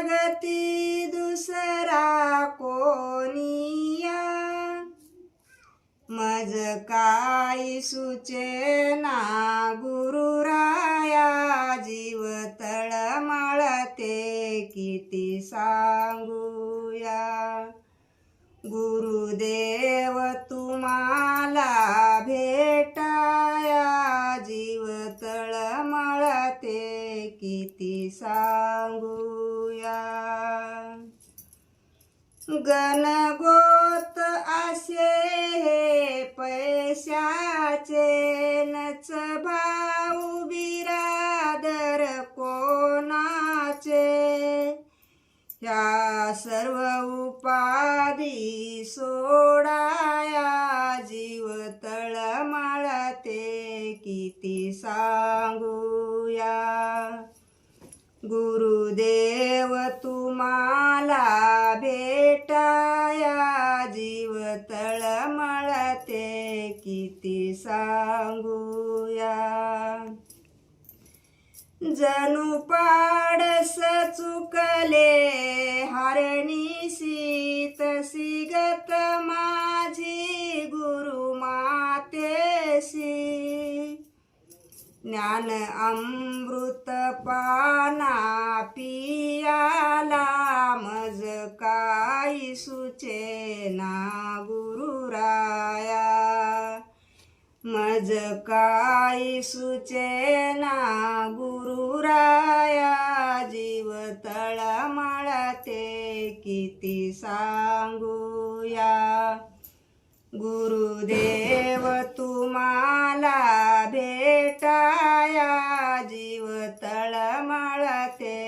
जगती दुसरा कोणिया मज काय सुचेना गुरुराया जीव तळमळते किती सांगूया गुरुदेव तुम्हाला भेटाया जीव तळमळते किती सांगूया गणगोत असे हे पैशाचे नच भाऊ बिरादर कोणाचे ह्या सर्व उपाधी सोडाया जीव तळमळते किती सांगूया गुरुदेव तुम्हाला भेटाया जीव तळमळते किती सांगूया जणू पाडस चुकले हरणीसी तशी गत माझी गुरु मातेसी ज्ञान अमृत पाना पियाला मज काही सुचेना गुरुराया मज काही सुचेना गुरुराया जीव तळमळते किती सांगूया गुरुदेव तुम्हाला भेटाया जीव तळमळते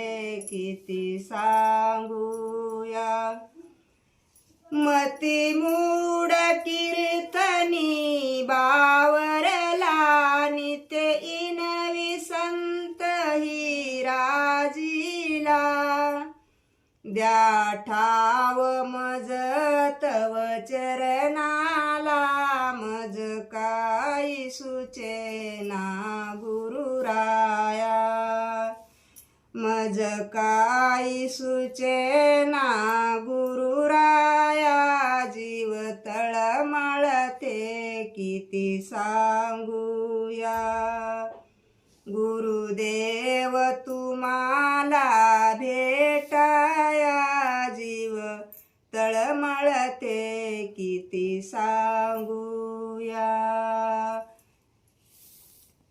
किती सांगूया मती मूड कीर्तनी बावरला नित्य इनवी संत ही राजीला द्या ठाव मज तव चरणाला मज काही सुचेना गुरुराया मज काही सुचेना गुरुराया जीव तळमळते किती सांगूया गुरुदेव तुम्हाला भेटाया जीव तळमळते किती सांगू